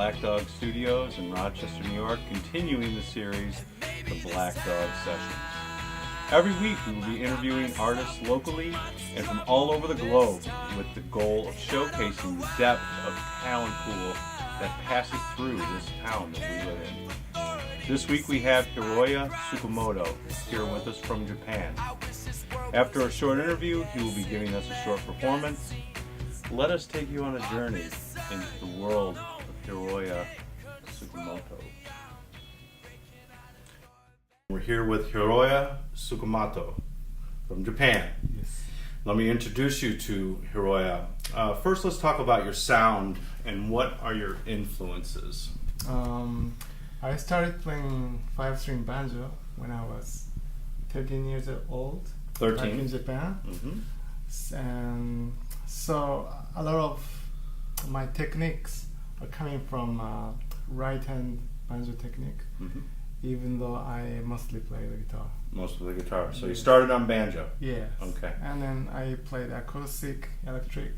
Blackdog Studios in Rochester, New York, continuing the series, the Blackdog Sessions. Every week we will be interviewing artists locally and from all over the globe with the goal of showcasing the depth of talent pool that passes through this town that we live in. This week we have Hiroya Tsukamoto here with us from Japan. After a short interview, he will be giving us a short performance. Let us take you on a journey into the world of Hiroya Tsukamoto. We're here with Hiroya Tsukamoto from Japan. Yes. Let me introduce you to Hiroya. First, let's talk about your sound and what are your influences. I started playing 5-string banjo when I was 13 years old. 13? Back in Japan. Mm-hmm. And so a lot of my techniques are coming from right-hand banjo technique, Mm-hmm. even though I mostly play the guitar. Most of the guitar. So you Yes. started on banjo. Yes. Okay. And then I played acoustic, electric,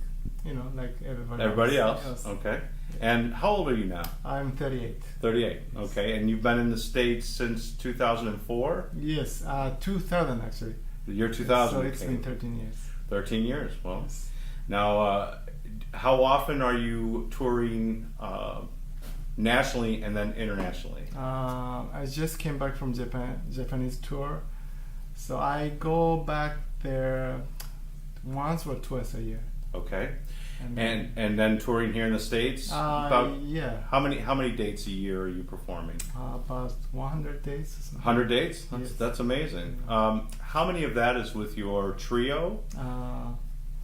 like everybody Everybody else? Okay. And how old are you now? I'm 38. 38. Okay. And you've been in the States since 2004? Yes, 2000 actually. The year 2000. So it's okay. been 13 years. 13 years. Well, Yes. now, how often are you touring nationally and then internationally? I just came back from Japanese tour, so I go back there once or twice a year. Okay. And then touring here in the States? Yeah. How many dates a year are you performing? About 100 days. Or something. 100 dates? Yes. That's amazing. How many of that is with your trio?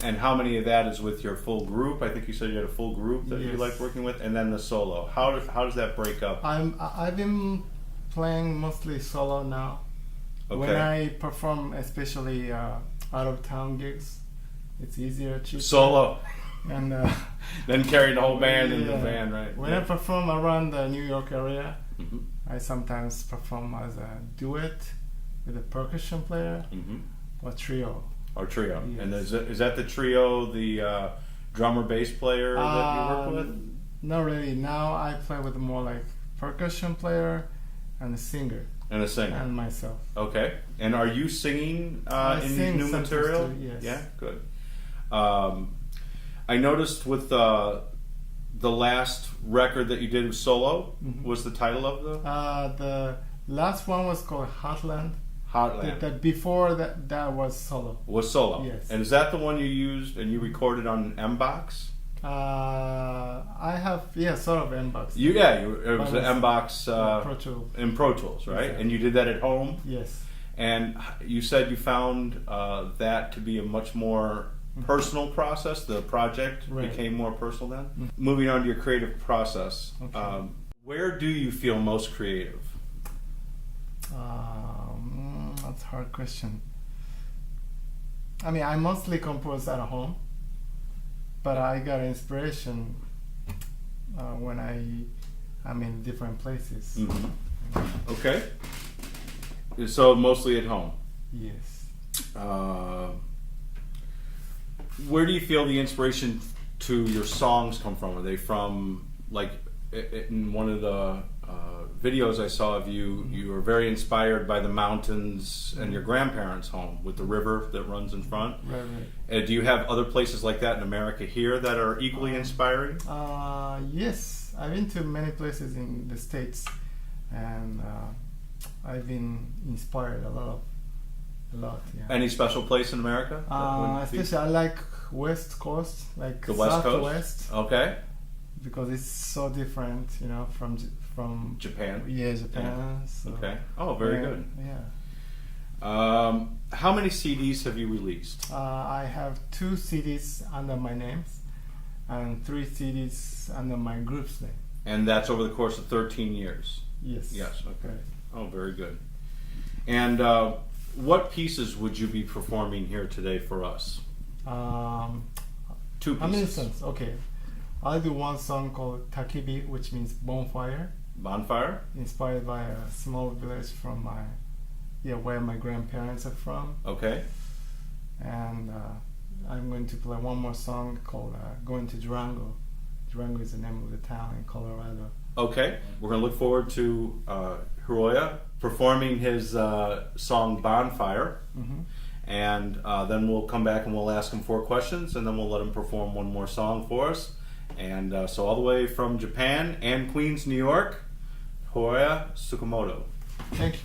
And how many of that is with your full group? I think you said you had a full group that you Yes. like working with, and then the solo. How does that break up? I've been playing mostly solo now. Okay. When I perform, especially out of town gigs, it's easier, cheaper. Solo. And Then carry the whole band in the yeah. van, right? When I perform around the New York area, Mm-hmm. I sometimes perform as a duet with a percussion player Mm-hmm. or trio. Or trio. Yes. And is that the trio, the drummer bass player that you work with? Not really. Now I play with more like percussion player and a singer And a singer. and myself. Okay. And are you singing I in sing new sometimes material? too, yes. Yeah, good. I noticed with the last record that you did with solo, Mhm. was the title of The last one was called Heartland. Heartland? That before that was solo. Was solo. Yes. And is that the one you used and you recorded on M-Box? I have sort of inbox. It was an M-Box Pro Tools. in Pro Tools, right? Exactly. And you did that at home? Yes. And you said you found that to be a much more personal process. The project Right. became more personal then. Moving on to your creative process, Okay. where do you feel most creative? That's a hard question. I mean, I mostly compose at home, but I got inspiration when I'm in different places. Mm-hmm. Okay. So mostly at home. Yes. Where do you feel the inspiration to your songs come from? Are they from, like, in one of the videos I saw of you, you were very inspired by the mountains and your grandparents' home with the river that runs in front. Right. Do you have other places like that in America here that are equally inspiring? Yes. I've been to many places in the States, and I've been inspired a lot. Yeah. Any special place in America? Especially I like West Coast, like The West Coast? Southwest, Okay. because it's so different, from Japan? Yeah, Japan. So, Okay. Oh, very good. Yeah. How many CDs have you released? I have 2 CDs under my names and 3 CDs under my group's name. And that's over the course of 13 years? Yes. Yes, okay. Right. Oh, very good. And what pieces would you be performing here today for us? 2 pieces. How many songs? Okay. I'll do one song called Takibi, which means bonfire. Bonfire? Inspired by a small village from where my grandparents are from. Okay. And I'm going to play one more song called Going to Durango. Durango is the name of the town in Colorado. Okay, we're going to look forward to Hiroya performing his song Bonfire. Mm-hmm. And then we'll come back and we'll ask him 4 questions, and then we'll let him perform one more song for us. And so all the way from Japan and Queens, New York, Hiroya Tsukamoto. Thank you.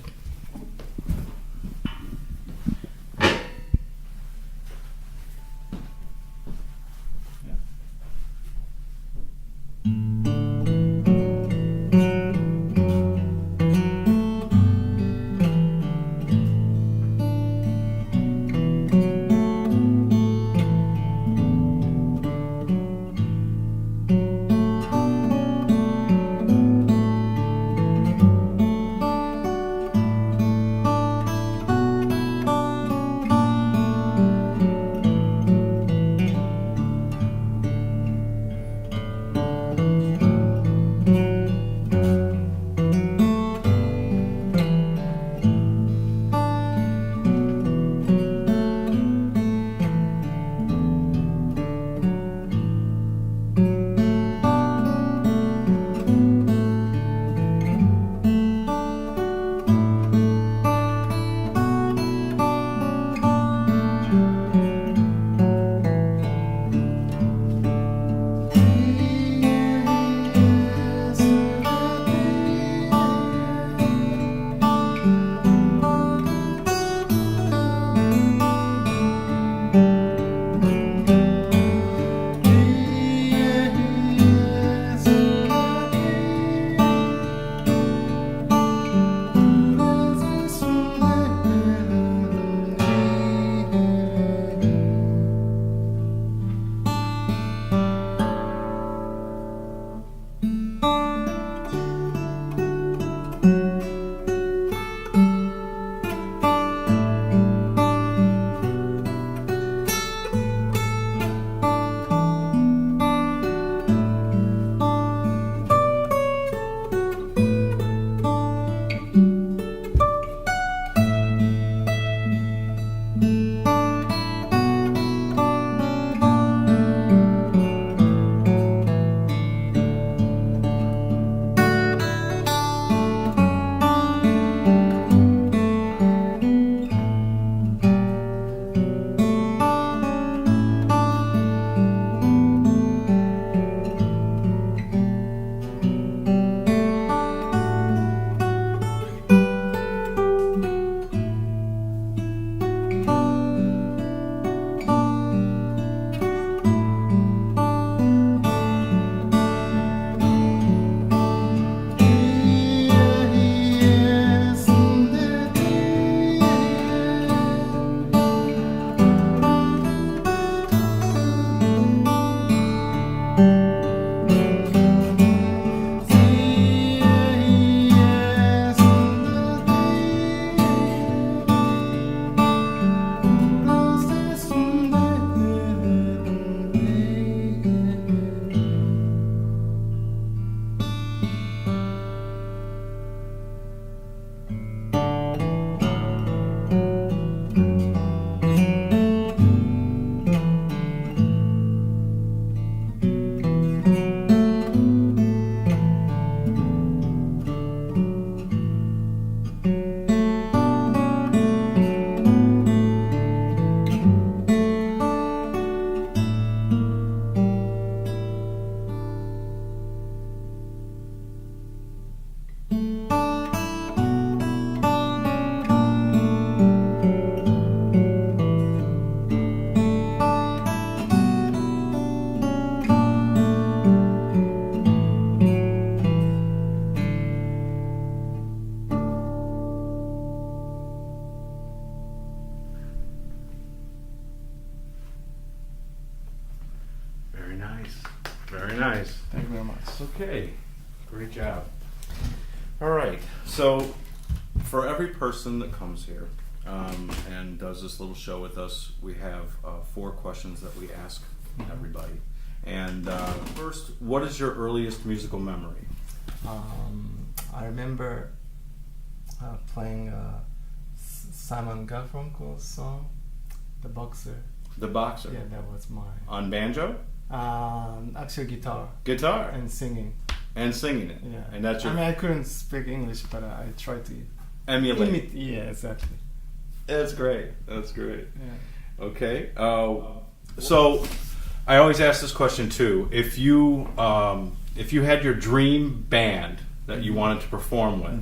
Very nice. Thank you very much. Okay, great job. All right, so for every person that comes here and does this little show with us, we have 4 questions that we ask everybody. And first, what is your earliest musical memory? I remember playing Simon Garfunkel's song, "The Boxer." The Boxer. Yeah, that was mine. On banjo? Actually, guitar Guitar and singing. and singing it. Yeah. And that's your I mean, I couldn't speak English, but I tried to emulate. Yeah, exactly. That's great. That's great. Yeah. Okay. So I always ask this question too. If you had your dream band that you wanted to perform with,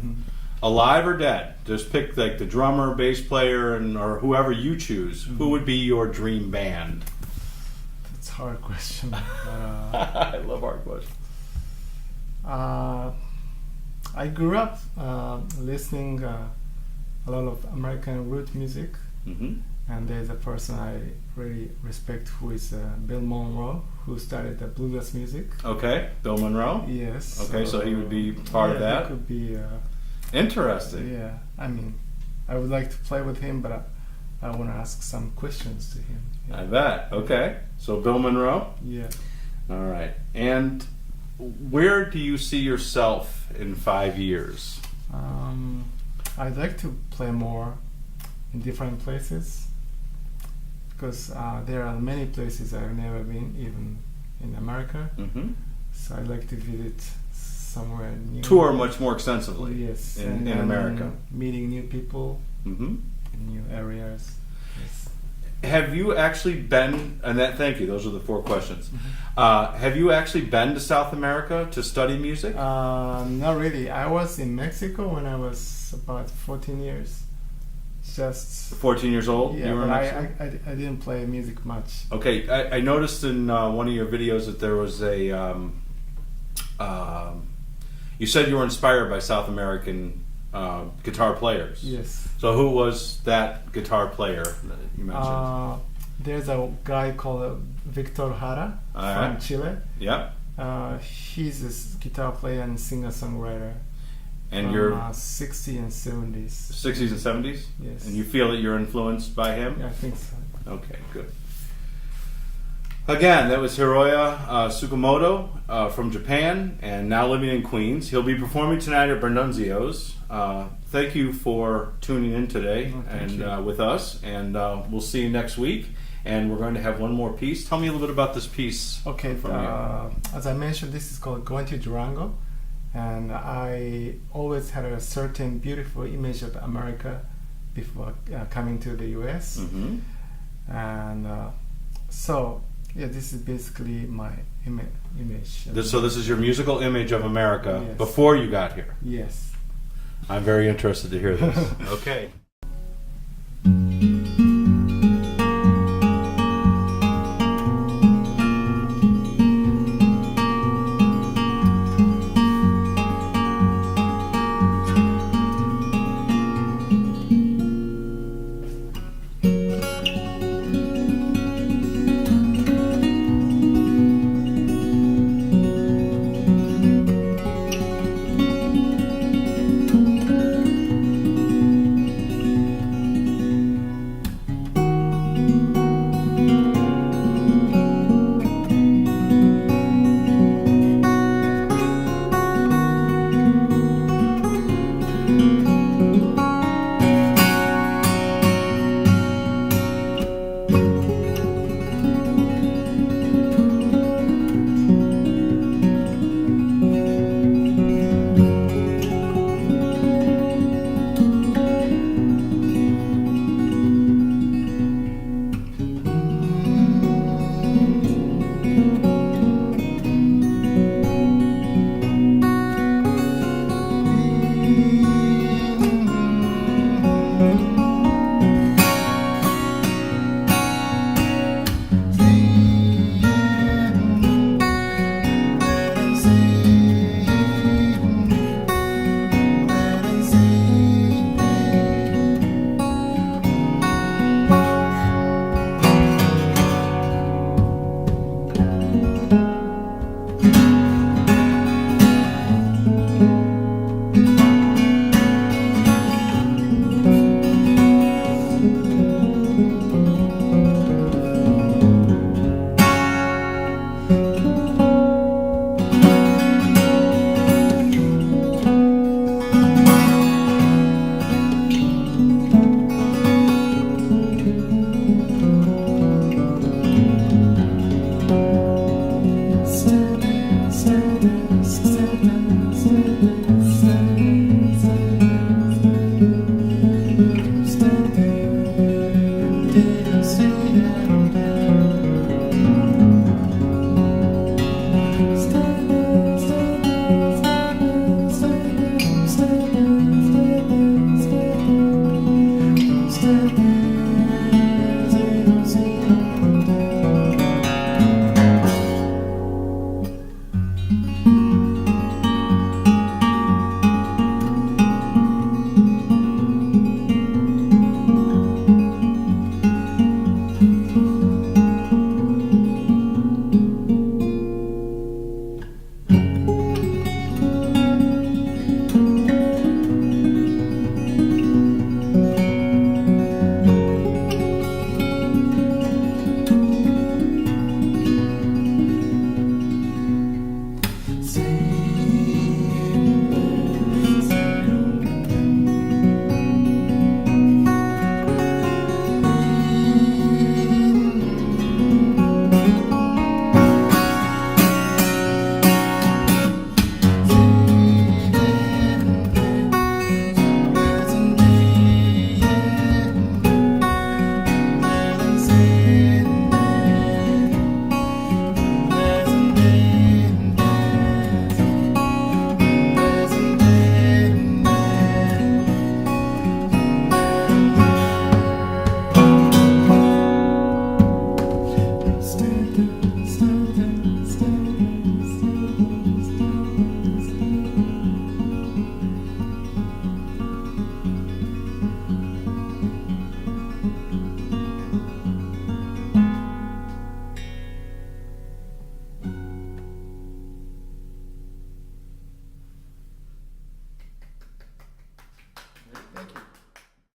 alive or dead, just pick like the drummer, bass player, or whoever you choose. Who would be your dream band? It's a hard question. But, I love hard questions. I grew up listening a lot of American root music, and there's a person I really respect who is Bill Monroe, who started the bluegrass music. Okay, Bill Monroe. Yes. Okay, so he would be part of that. He could be. Interesting. Yeah, I mean, I would like to play with him, but I want to ask some questions to him. Yeah. I bet. Okay, so Bill Monroe. Yeah. All right, and where do you see yourself in 5 years? I'd like to play more in different places because there are many places I've never been, even in America. So I'd like to visit somewhere new. Tour much more extensively. Yes, in America. Meeting new people in new areas. Yes. Have you actually been? And that. Thank you. Those are the 4 questions. Have you actually been to South America to study music? Not really. I was in Mexico when I was about 14 years. Just 14 years old. Yeah, you were in but Mexico? I didn't play music much. Okay, I noticed in one of your videos that there was a. You said you were inspired by South American guitar players. Yes. So who was that guitar player that you mentioned? There's a guy called Victor Jara from Chile. Yep. He's a guitar player and singer-songwriter. And from, you're 60s and 70s. 60s and 70s? Yes. And you feel that you're influenced by him? Yeah, I think so. Okay, good. Again, that was Hiroya Tsukamoto from Japan and now living in Queens. He'll be performing tonight at Bernunzio's. Thank you for tuning in today with us, and we'll see you next week. And we're going to have one more piece. Tell me a little bit about this piece. Okay, as I mentioned, this is called Going to Durango, and I always had a certain beautiful image of America before coming to the US. And so yeah, this is basically my image. So this is your musical image of America Yes. before you got here. Yes. I'm very interested to hear this. Okay. Thank you.